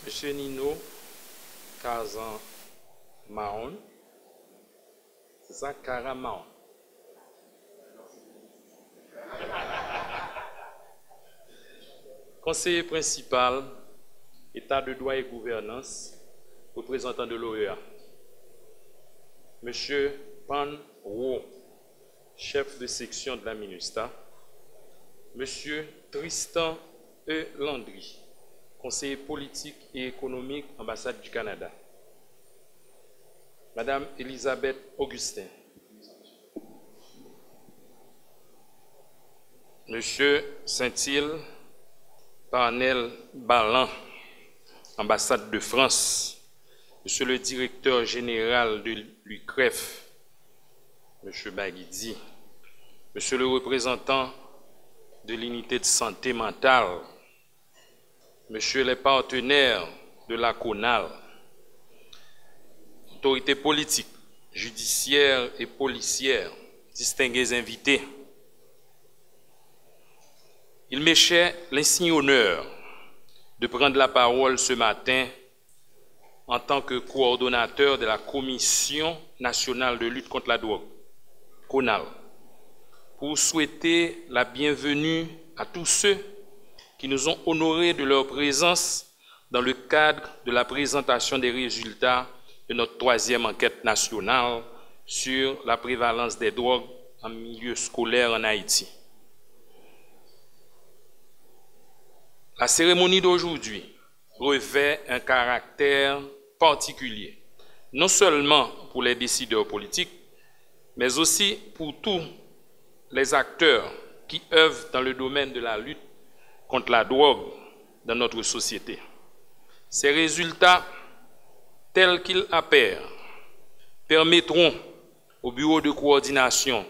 Monsieur Nino Kazan Mahon, c'est ça, Karamahon. Conseiller principal, État de droit et gouvernance, représentant de l'OEA. Monsieur Pan Ro, chef de section de la MINUSTA. Monsieur Tristan E. Landry, conseiller politique et économique, ambassade du Canada. Madame Elisabeth Augustin. Monsieur Saint-Île Parnel Ballan, ambassade de France. Monsieur le directeur général de l'UCREF, Monsieur Baguidi. Monsieur le représentant de l'unité de santé mentale, Monsieur les partenaires de la CONAL, autorités politiques, judiciaires et policières, distingués invités. Il m'échait l'insigne honneur de prendre la parole ce matin en tant que coordonnateur de la Commission nationale de lutte contre la drogue, CONAL, pour souhaiter la bienvenue à tous ceux qui nous ont honorés de leur présence dans le cadre de la présentation des résultats de notre 3e enquête nationale sur la prévalence des drogues en milieu scolaire en Haïti. La cérémonie d'aujourd'hui revêt un caractère particulier, non seulement pour les décideurs politiques, mais aussi pour tous les acteurs qui œuvrent dans le domaine de la lutte contre la drogue dans notre société. Ces résultats, tels qu'ils apparaissent, permettront au bureau de coordination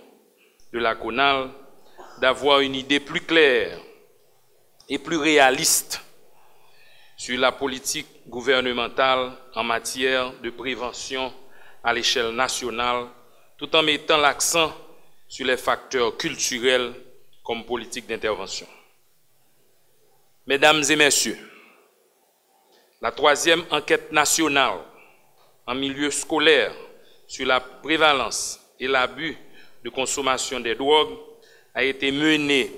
de la CONAL d'avoir une idée plus claire et plus réaliste sur la politique gouvernementale en matière de prévention à l'échelle nationale, tout en mettant l'accent sur les facteurs culturels comme politique d'intervention. Mesdames et messieurs, la 3e enquête nationale en milieu scolaire sur la prévalence et l'abus de consommation des drogues a été menée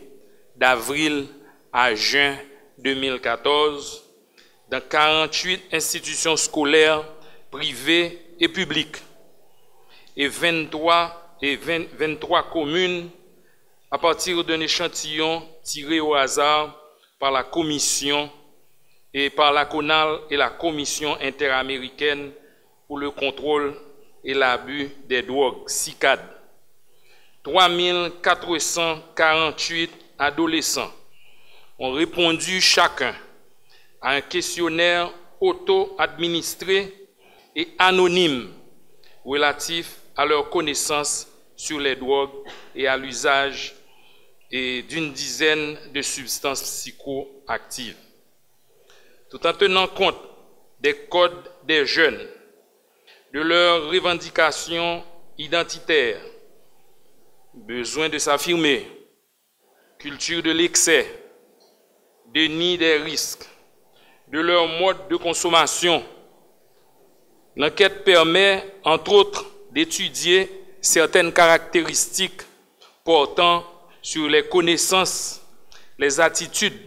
d'avril à juin 2014 dans 48 institutions scolaires privées et publiques et 23 communes à partir d'un échantillon tiré au hasard par la Commission et par la CONAL et la Commission interaméricaine pour le contrôle et l'abus des drogues, CICAD. 3448 adolescents ont répondu chacun à un questionnaire auto-administré et anonyme relatif à leur connaissance sur les drogues et à l'usage d'une dizaine de substances psychoactives. Tout en tenant compte des codes des jeunes, de leurs revendications identitaires, besoin de s'affirmer, culture de l'excès, déni des risques, de leur mode de consommation. L'enquête permet, entre autres, d'étudier certaines caractéristiques portant sur les connaissances, les attitudes,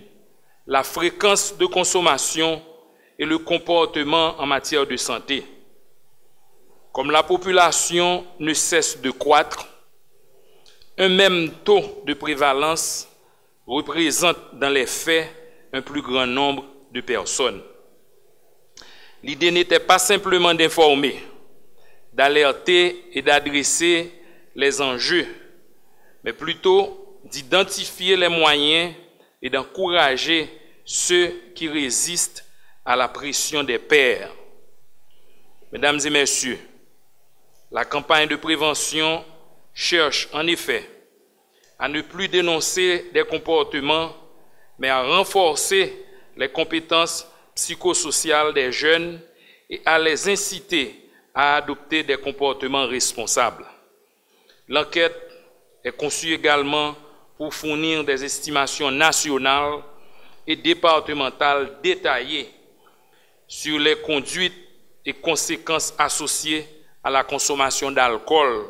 la fréquence de consommation et le comportement en matière de santé. Comme la population ne cesse de croître, un même taux de prévalence représente dans les faits un plus grand nombre de personnes. L'idée n'était pas simplement d'informer, d'alerter et d'adresser les enjeux, mais plutôt d'identifier les moyens et d'encourager ceux qui résistent à la pression des pairs. Mesdames et messieurs, la campagne de prévention cherche en effet à ne plus dénoncer des comportements, mais à renforcer les compétences psychosociales des jeunes et à les inciter à adopter des comportements responsables. L'enquête est conçue également pour fournir des estimations nationales et départementales détaillées sur les conduites et conséquences associées à la consommation d'alcool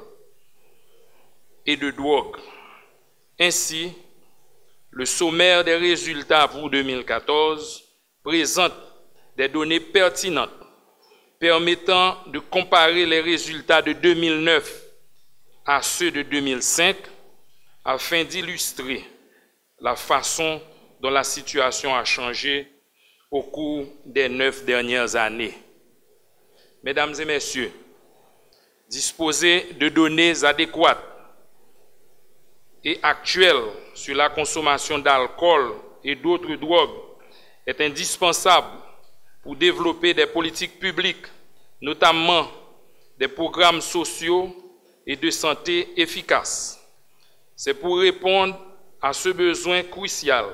et de drogue. Ainsi, le sommaire des résultats pour 2014 présente des données pertinentes permettant de comparer les résultats de 2009 à ceux de 2005 afin d'illustrer la façon dont la situation a changé au cours des 9 dernières années. Mesdames et messieurs, disposer de données adéquates et actuelles sur la consommation d'alcool et d'autres drogues est indispensable pour développer des politiques publiques, notamment des programmes sociaux et de santé efficaces. C'est pour répondre à ce besoin crucial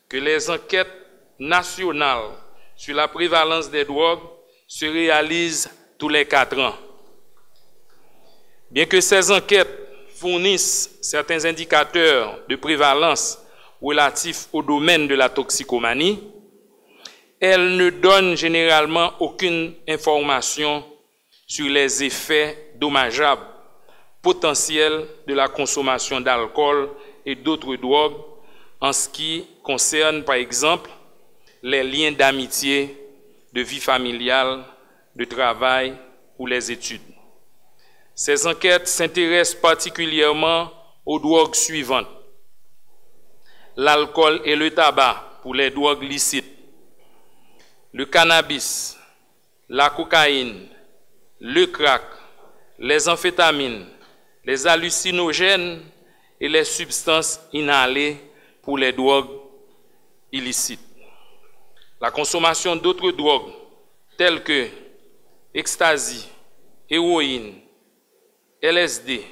que les enquêtes nationales sur la prévalence des drogues se réalisent tous les 4 ans. Bien que ces enquêtes fournissent certains indicateurs de prévalence relatifs au domaine de la toxicomanie, elles ne donnent généralement aucune information sur les effets dommageables potentiels de la consommation d'alcool et d'autres drogues en ce qui concerne, par exemple, les liens d'amitié, de vie familiale, de travail ou les études. Ces enquêtes s'intéressent particulièrement aux drogues suivantes: l'alcool et le tabac pour les drogues licites, le cannabis, la cocaïne, le crack, les amphétamines, les hallucinogènes et les substances inhalées pour les drogues illicites. La consommation d'autres drogues telles que ecstasy, héroïne, LSD,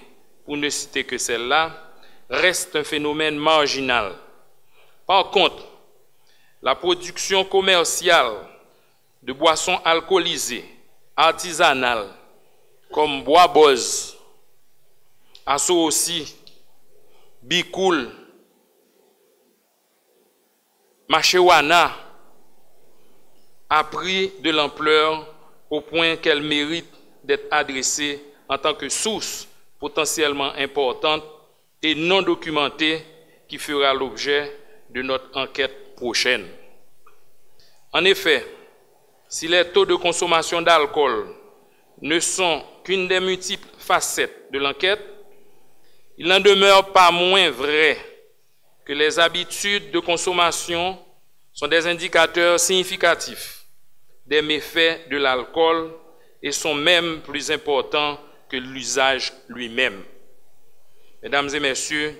pour ne citer que celle-là, reste un phénomène marginal. Par contre, la production commerciale de boissons alcoolisées, artisanales, comme Bois Boz, Asso aussi, Bicool, Machewana, a pris de l'ampleur au point qu'elle mérite d'être adressée en tant que source potentiellement importante et non documentée qui fera l'objet de notre enquête prochaine. En effet, si les taux de consommation d'alcool ne sont qu'une des multiples facettes de l'enquête, il n'en demeure pas moins vrai que les habitudes de consommation sont des indicateurs significatifs des méfaits de l'alcool et sont même plus importants que l'usage lui-même. Mesdames et messieurs,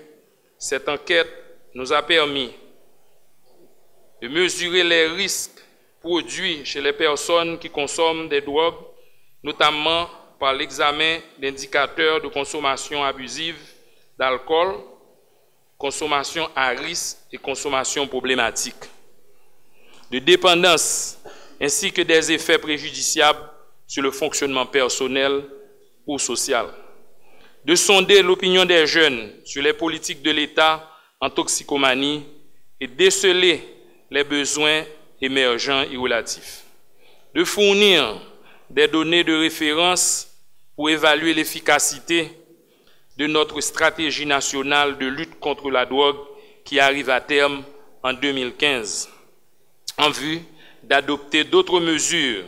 cette enquête nous a permis de mesurer les risques produits chez les personnes qui consomment des drogues, notamment par l'examen d'indicateurs de consommation abusive d'alcool, consommation à risque et consommation problématique, de dépendance, ainsi que des effets préjudiciables sur le fonctionnement personnel ou social, de sonder l'opinion des jeunes sur les politiques de l'État en toxicomanie et déceler les besoins émergents et relatifs, de fournir des données de référence pour évaluer l'efficacité de notre stratégie nationale de lutte contre la drogue qui arrive à terme en 2015, en vue d'adopter d'autres mesures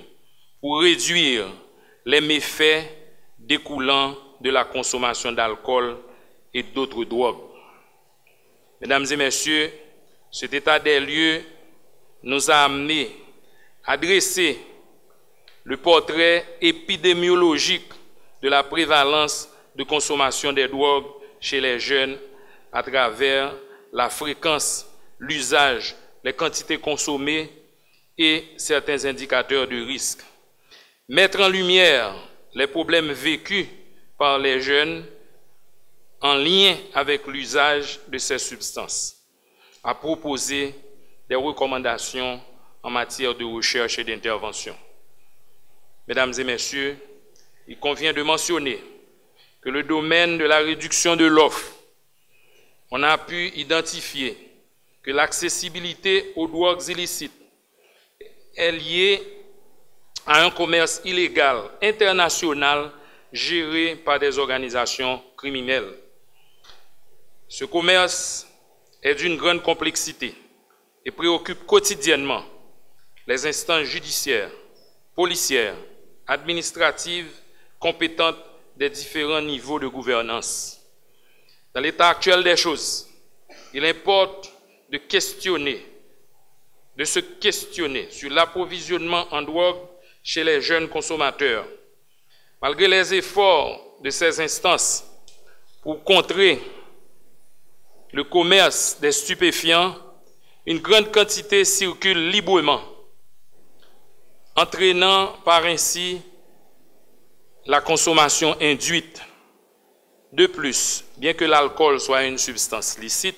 pour réduire les méfaits découlant de la consommation d'alcool et d'autres drogues. Mesdames et messieurs, cet état des lieux nous a amenés à dresser le portrait épidémiologique de la prévalence de consommation des drogues chez les jeunes à travers la fréquence, l'usage, les quantités consommées et certains indicateurs de risque. Mettre en lumière les problèmes vécus par les jeunes en lien avec l'usage de ces substances, à proposer des recommandations en matière de recherche et d'intervention. Mesdames et messieurs, il convient de mentionner que le domaine de la réduction de l'offre, on a pu identifier que l'accessibilité aux drogues illicites est lié à un commerce illégal international géré par des organisations criminelles. Ce commerce est d'une grande complexité et préoccupe quotidiennement les instances judiciaires, policières, administratives, compétentes des différents niveaux de gouvernance. Dans l'état actuel des choses, il importe de se questionner sur l'approvisionnement en drogue chez les jeunes consommateurs. Malgré les efforts de ces instances pour contrer le commerce des stupéfiants, une grande quantité circule librement, entraînant par ainsi la consommation induite. De plus, bien que l'alcool soit une substance licite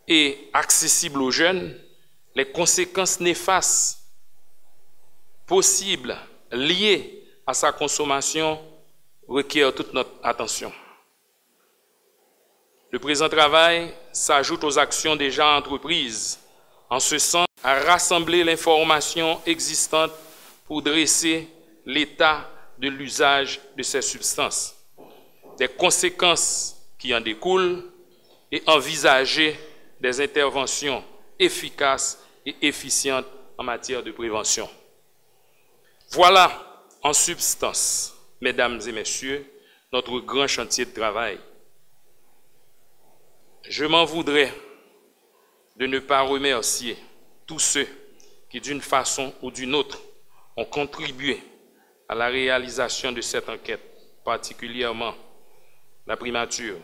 et accessible aux jeunes, les conséquences néfastes possibles liées à sa consommation requièrent toute notre attention. Le présent travail s'ajoute aux actions déjà entreprises en ce sens à rassembler l'information existante pour dresser l'état de l'usage de ces substances, des conséquences qui en découlent et envisager des interventions efficaces et efficientes en matière de prévention. Voilà en substance, mesdames et messieurs, notre grand chantier de travail. Je m'en voudrais de ne pas remercier tous ceux qui, d'une façon ou d'une autre, ont contribué à la réalisation de cette enquête, particulièrement la primature,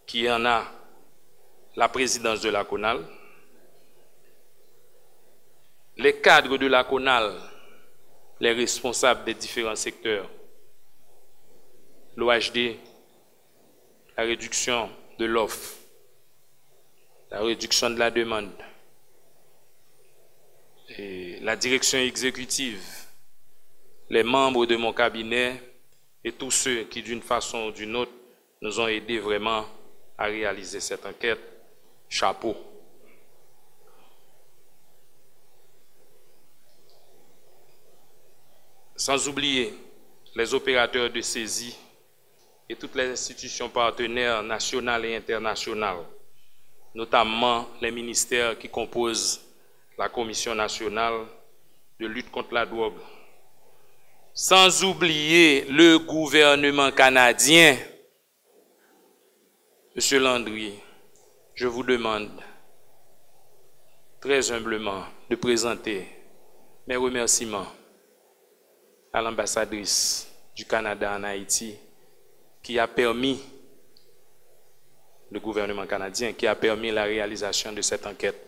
qui en a la présidence de la CONAL, les cadres de la CONAL, les responsables des différents secteurs, l'OHD, la réduction de l'offre, la réduction de la demande, et la direction exécutive, les membres de mon cabinet et tous ceux qui, d'une façon ou d'une autre, nous ont aidés vraiment à réaliser cette enquête. Chapeau. Sans oublier les opérateurs de saisie et toutes les institutions partenaires nationales et internationales, notamment les ministères qui composent la Commission nationale de lutte contre la drogue. Sans oublier le gouvernement canadien. Monsieur Landry, je vous demande très humblement de présenter mes remerciements à l'ambassadrice du Canada en Haïti qui a permis, le gouvernement canadien, qui a permis la réalisation de cette enquête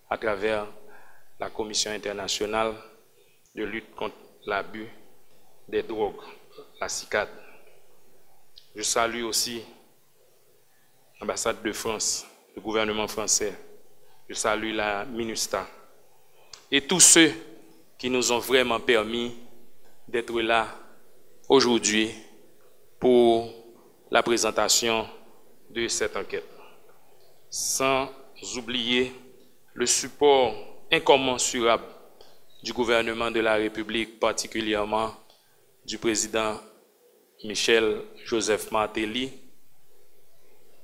à travers la Commission internationale de lutte contre l'abus des drogues, la CICAD. Je salue aussi l'ambassade de France, le gouvernement français. Je salue la MINUSTA et tous ceux qui nous ont vraiment permis d'être là aujourd'hui pour la présentation de cette enquête. Sans oublier le support incommensurable du gouvernement de la République, particulièrement du président Michel Joseph Martelly,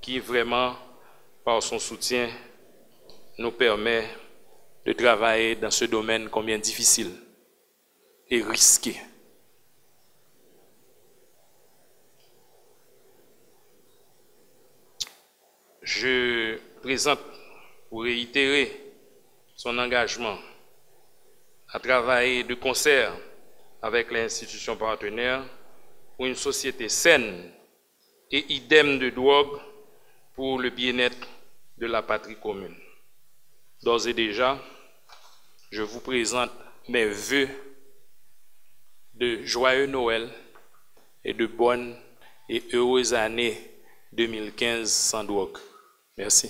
qui vraiment, par son soutien, nous permet de travailler dans ce domaine combien difficile et risqué. Je présente pour réitérer son engagement à travailler de concert avec les institutions partenaires pour une société saine et idem de drogue pour le bien-être de la patrie commune. D'ores et déjà, je vous présente mes vœux de joyeux Noël et de bonnes et heureuses années 2015 sans drogue. Merci.